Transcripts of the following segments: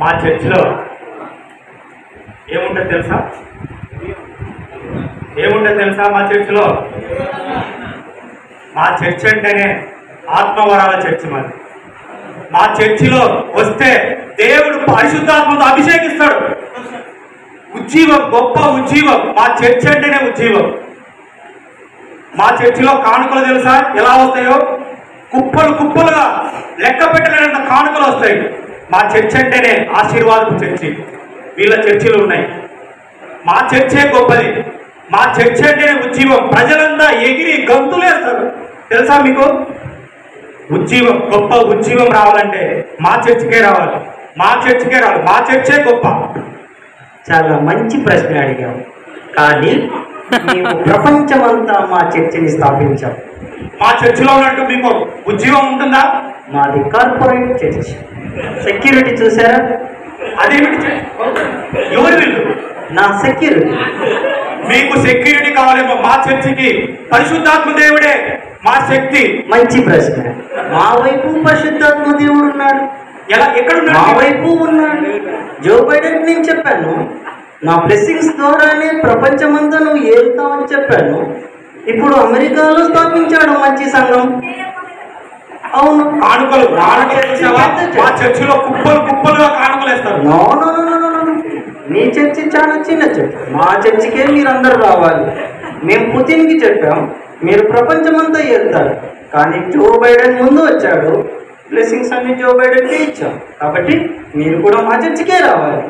మా చర్చిలో ఏముంటుంది తెలుసా? మా చర్చిలో మా చర్చ్ అంటేనే ఆత్మవరాల చర్చి మాది. మా చర్చిలో వస్తే దేవుడు పరిశుద్ధాత్మతో అభిషేకిస్తాడు. ఉజ్జీవం, గొప్ప ఉజ్జీవం. మా చర్చ్ అంటేనే ఉజ్జీవం. మా చర్చిలో కానుకలు తెలుసా ఎలా వస్తాయో? కుప్పలు కుప్పలుగా లెక్క పెట్టలేనంత కానుకలు వస్తాయి. మా చర్చ్ అంటేనే ఆశీర్వాదపు చర్చి. వీళ్ళ చర్చిలు ఉన్నాయి. మా చర్చే గొప్పది. మా చర్చ్ అంటేనే ఉజ్జీవం. ప్రజలంతా ఎగిరి గంతులేస్తారు తెలుసా మీకు? ఉజ్జీవం, గొప్ప ఉజ్జీవం రావాలంటే మా చర్చికే రావాలి. మా చర్చే గొప్ప. చాలా మంచి ప్రశ్న అడిగాము, కానీ మేము ప్రపంచమంతా మా చర్చిని స్థాపించాం. మా చర్చిలో ఉన్నట్టు మీకు ఉజ్జీవం ఉంటుందా? మాది కార్పొరేట్ చర్చ్. సెక్యూరిటీ చూసారా? అదేమిటి? ఎవరు వీళ్ళు? నా సెక్యూరిటీ. మీకు సెక్యూరిటీ కావాలేమో. మా చర్చికి పరిశుద్ధాత్మ దేవుడే మా శక్తి. మంచి ప్రశ్న. మా వైపు పరిశుద్ధాత్మ దేవుడు ఉన్నాడు. ఎలా? ఎక్కడ? మా వైపు ఉన్నాడు. జో బైడెన్ నేను చెప్పాను, నా బ్లెస్సింగ్స్ ద్వారానే ప్రపంచమంతా నువ్వు ఏలుతావని చెప్పాను. ఇప్పుడు అమెరికాలో స్థాపించాడు మంచి సంఘం. అవును, కానుకలు. మా చర్చిలో కుప్పలు కుప్పలుగా కానుకలు వేస్తారు. No no no no no. మీ చర్చి చాలా చిన్న చర్చి. మా చర్చికే మీరు అందరు రావాలి. మేము పుతిన్కి చెప్పాం, మీరు ప్రపంచమంతా వెళ్తారు. కానీ జో బైడెన్ ముందు వచ్చాడు, బ్లెస్సింగ్స్ అన్ని జో బైడెన్కే ఇచ్చాం. కాబట్టి మీరు కూడా మా చర్చికే రావాలి.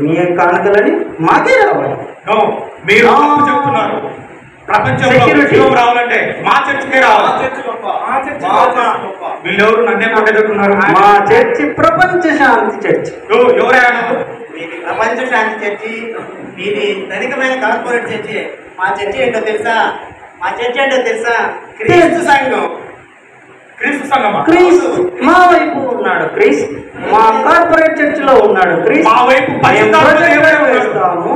మీ కానుకలని మాకే రావాలి. మీరు చెప్తున్నారు ప్రపంచంలో రావాలంటే మా చర్చికే రావాలి. వీళ్ళెవరు నన్నే పట్టేటట్టున్నారు? మా చర్చి ప్రపంచ శాంతి చర్చి. ఎవరైనా ప్రపంచ శాంతి చర్చి, ఇది ధనికమైన కార్పొరేట్ చర్చి. మా చర్చి ఏంటో తెలుసా? క్రీస్తు సంఘం. క్రీస్తు సంఘమా? క్రీస్తు మా వైపు ఉన్నాడు. క్రీస్తు మా కార్పొరేట్ చర్చిలో ఉన్నాడు. క్రీస్తు మా వైపు వేస్తాము.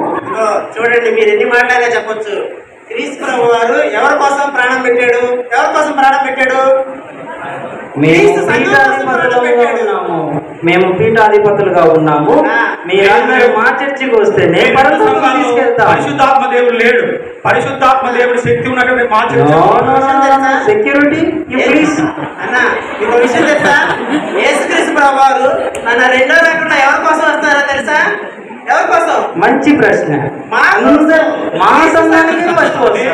చూడండి, మీరు ఎన్ని మాటలుగా చెప్పొచ్చు. క్రీస్తు ప్రభు వారు ఎవరి కోసం ప్రాణం పెట్టాడు? మేము పీఠాధిపతులుగా ఉన్నాము. మీరందరూ మా చర్చికి వస్తేనే తీసుకెళ్తాం. పరిశుద్ధాత్మ దేవుడు లేడు. పరిశుద్ధాత్మ దేవుడు శక్తి ఉన్నటువంటి మా చర్చి సెక్యూరిటీ. అన్న ఇంకో విషయం తెలుసా? యేసుక్రీస్తు ప్రభు వారు నన్న రెండో లేకుండా ఎవరి కోసం వస్తారో తెలుసా? ఎవరి కోసం? మంచి ప్రశ్న. మా సంఘానికి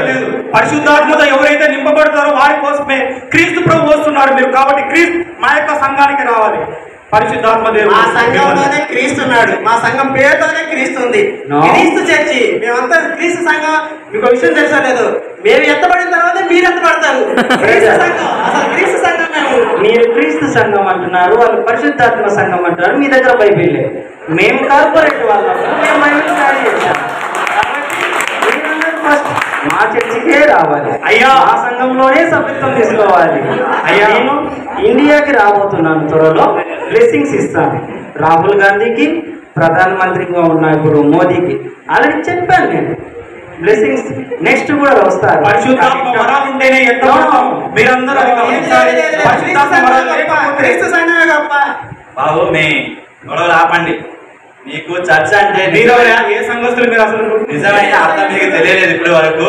లేదు. పరిశుద్ధాత్మతో ఎవరైతే నింపబడతారో వారి కోసమే క్రీస్తు ప్రభు వస్తున్నారు మీరు. కాబట్టి క్రీస్తు మా యొక్క సంఘానికి రావాలి. పరిశుద్ధాత్మ దేవుడు మా సంఘంలోనే క్రీస్తు ఉన్నాడు. మా సంఘం పేరుతోనే క్రీస్తు ఉంది. క్రీస్తు చర్చి. మేమంతా క్రీస్తు సంఘం. మీకు విషయం తెలుసా లేదు? మేము ఎత్తబడిన తర్వాత మీరు ఎత్తబడతారు. అసలు క్రీస్తు సంఘం. మీరు క్రీస్తు సంఘం అంటున్నారు, వాళ్ళు పరిశుద్ధాత్మ సంఘం అంటున్నారు. మీ దగ్గర బైబిల్ లేదు. మేము కార్పొరేట్ వాళ్ళము, మేము బైబిల్ స్టడీ చేస్తాం. మా చర్చికే రావాలి. అయ్యా, మా సంఘంలోనే సభ్యత్వం తీసుకోవాలి. అయ్యా, నేను ఇండియాకి రాబోతున్నాను. త్వరలో బ్లెస్సింగ్స్ ఇస్తాను. రాహుల్ గాంధీకి, ప్రధానమంత్రిగా ఉన్న ఇప్పుడు మోదీకి ఆల్రెడీ చెప్పాను నేను. బ్లెస్సింగ్స్ నెక్స్ట్ కూడా వస్తారు. పరిశుద్ధాత్మ వరాలు ఉంటేనే మీరందరూ బాబు మీ గొడవలు ఆపండి. మీకు చర్చ అంటే ఏ సంఘస్థులు మీరు అసలు నిజమైన అర్థం మీకు తెలియలేదు ఇప్పటి వరకు.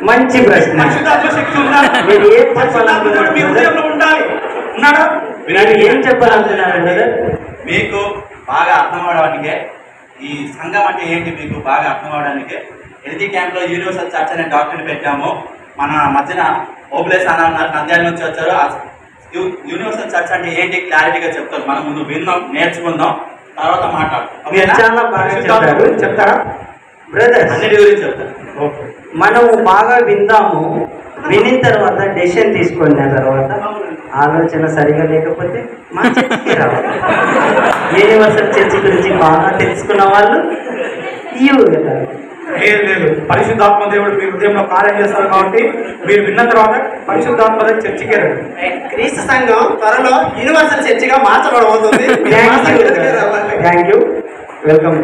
మంచి ప్రశ్న. పరిశుద్ధాత్మ శక్తి ఉందా? మీరు ఏం చెప్పాలనుకున్నారు? ఏం చెప్పాలనుకున్నారు? మీకు బాగా అర్థం అవడానికే ఈ సంఘం అంటే ఏంటి మీకు బాగా అర్థం అవడానికే ఎల్జీ క్యాంప్ లో యూనివర్సల్ చర్చ్ అనే డాక్టర్ని పెట్టాము. మన మధ్యన ఓబ్లేస్ అన్న నంద్యాల నుంచి వచ్చారు. యూనివర్సల్ చర్చ్ అంటే ఏంటి క్లారిటీగా చెప్తారు. మనం ముందు విందాం, నేర్చుకుందాం, తర్వాత మాట్లాడతాం. చాలా బాగా చెప్తారా బ్రదర్? అన్నిటి గురించి చెప్తారు. మనం బాగా విందాము. వినిన తర్వాత డెసిషన్ తీసుకున్న తర్వాత ఆలోచన సరిగా లేకపోతే మా చర్చికి రావాలి. యూనివర్సల్ చర్చ్ గురించి బాగా తెలుసుకున్న వాళ్ళు లేదు. పరిశుద్ధాత్మ దేవుడు మీ హృదయంలో కార్యం చేస్తారు. కాబట్టి మీరు విన్న తర్వాత పరిశుద్ధాత్మ చర్చికే రండి. క్రీస్తు సంఘం త్వరలో యూనివర్సల్ చర్చిగా మార్చబడబోతుంది. Thank you. వెల్కమ్.